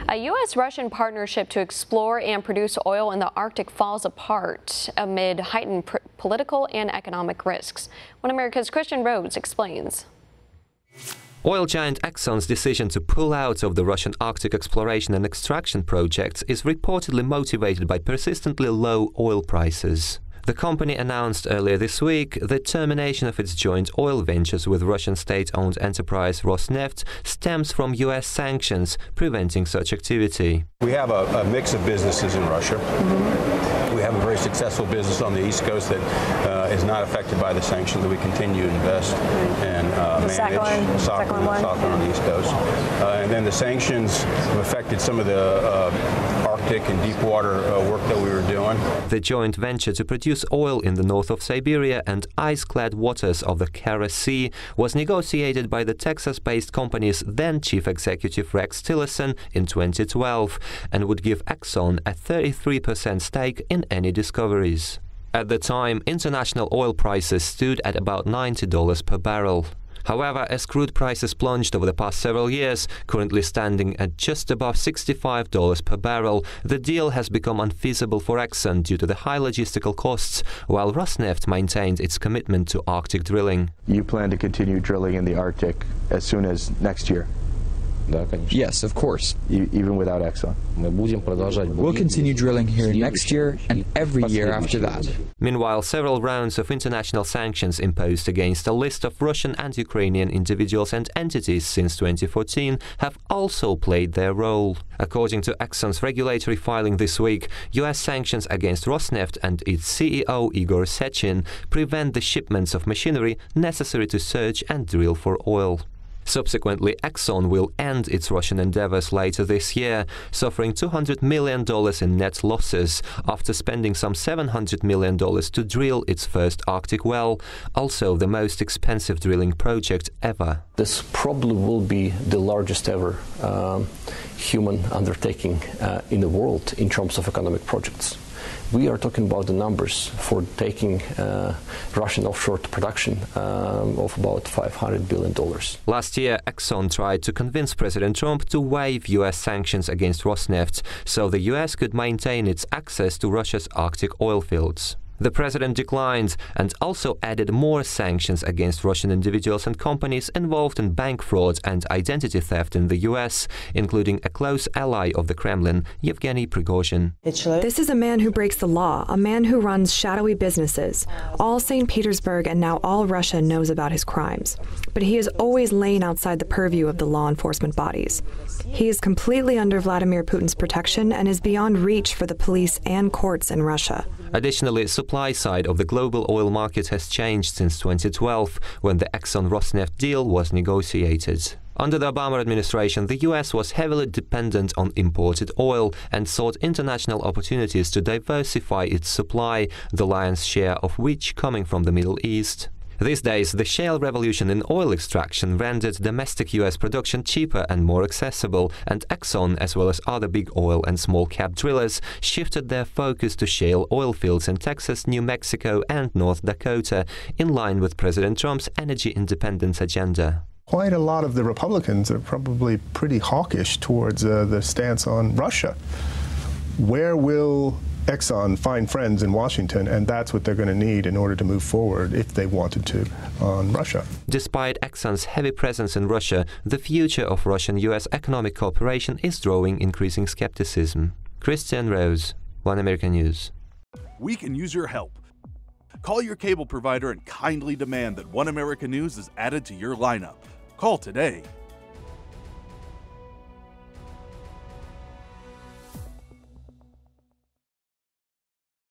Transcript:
A U.S. Russian partnership to explore and produce oil in the Arctic falls apart amid heightened political and economic risks. One America's Kristian Rouz explains. Oil giant Exxon's decision to pull out of the Russian Arctic exploration and extraction projects is reportedly motivated by persistently low oil prices. The company announced earlier this week the termination of its joint oil ventures with Russian state-owned enterprise Rosneft stems from U.S. sanctions preventing such activity. We have a mix of businesses in Russia. We have a very successful business on the East Coast that is not affected by the sanctions that we continue to invest and manage. Sakhalin on the East Coast. And then the sanctions have affected some of the Arctic and deep water work that we were doing. The joint venture to produce oil in the north of Siberia and ice-clad waters of the Kara Sea was negotiated by the Texas-based company's then chief executive Rex Tillerson in 2012 and would give Exxon a 33% stake in any discoveries. At the time, international oil prices stood at about $90 per barrel. However, as crude prices plunged over the past several years, currently standing at just above $65 per barrel, the deal has become unfeasible for Exxon due to the high logistical costs, while Rosneft maintained its commitment to Arctic drilling. You plan to continue drilling in the Arctic as soon as next year? Yes, of course. Even without Exxon? We'll continue drilling here next year and every year after that. Meanwhile, several rounds of international sanctions imposed against a list of Russian and Ukrainian individuals and entities since 2014 have also played their role. According to Exxon's regulatory filing this week, U.S. sanctions against Rosneft and its CEO Igor Sechin prevent the shipments of machinery necessary to search and drill for oil. Subsequently, Exxon will end its Russian endeavors later this year, suffering $200 million in net losses after spending some $700 million to drill its first Arctic well, also the most expensive drilling project ever. This probably will be the largest ever human undertaking in the world in terms of economic projects. We are talking about the numbers for taking Russian offshore to production of about $500 billion. Last year, Exxon tried to convince President Trump to waive U.S. sanctions against Rosneft so the U.S. could maintain its access to Russia's Arctic oil fields. The president declined and also added more sanctions against Russian individuals and companies involved in bank fraud and identity theft in the U.S., including a close ally of the Kremlin, Yevgeny Prigozhin. This is a man who breaks the law, a man who runs shadowy businesses. All St. Petersburg and now all Russia knows about his crimes. But he is always laying outside the purview of the law enforcement bodies. He is completely under Vladimir Putin's protection and is beyond reach for the police and courts in Russia. Additionally, supply side of the global oil market has changed since 2012, when the Exxon-Rosneft deal was negotiated. Under the Obama administration, the U.S. was heavily dependent on imported oil and sought international opportunities to diversify its supply, the lion's share of which coming from the Middle East. These days, the shale revolution in oil extraction rendered domestic U.S. production cheaper and more accessible, and Exxon, as well as other big oil and small-cap drillers, shifted their focus to shale oil fields in Texas, New Mexico and North Dakota, in line with President Trump's energy independence agenda. Quite a lot of the Republicans are probably pretty hawkish towards the stance on Russia. Where will Exxon find friends in Washington, and that's what they're going to need in order to move forward, if they wanted to, on Russia. Despite Exxon's heavy presence in Russia, the future of Russian-U.S. economic cooperation is drawing increasing skepticism. Kristian, Rouz, One American News. We can use your help. Call your cable provider and kindly demand that One American News is added to your lineup. Call today.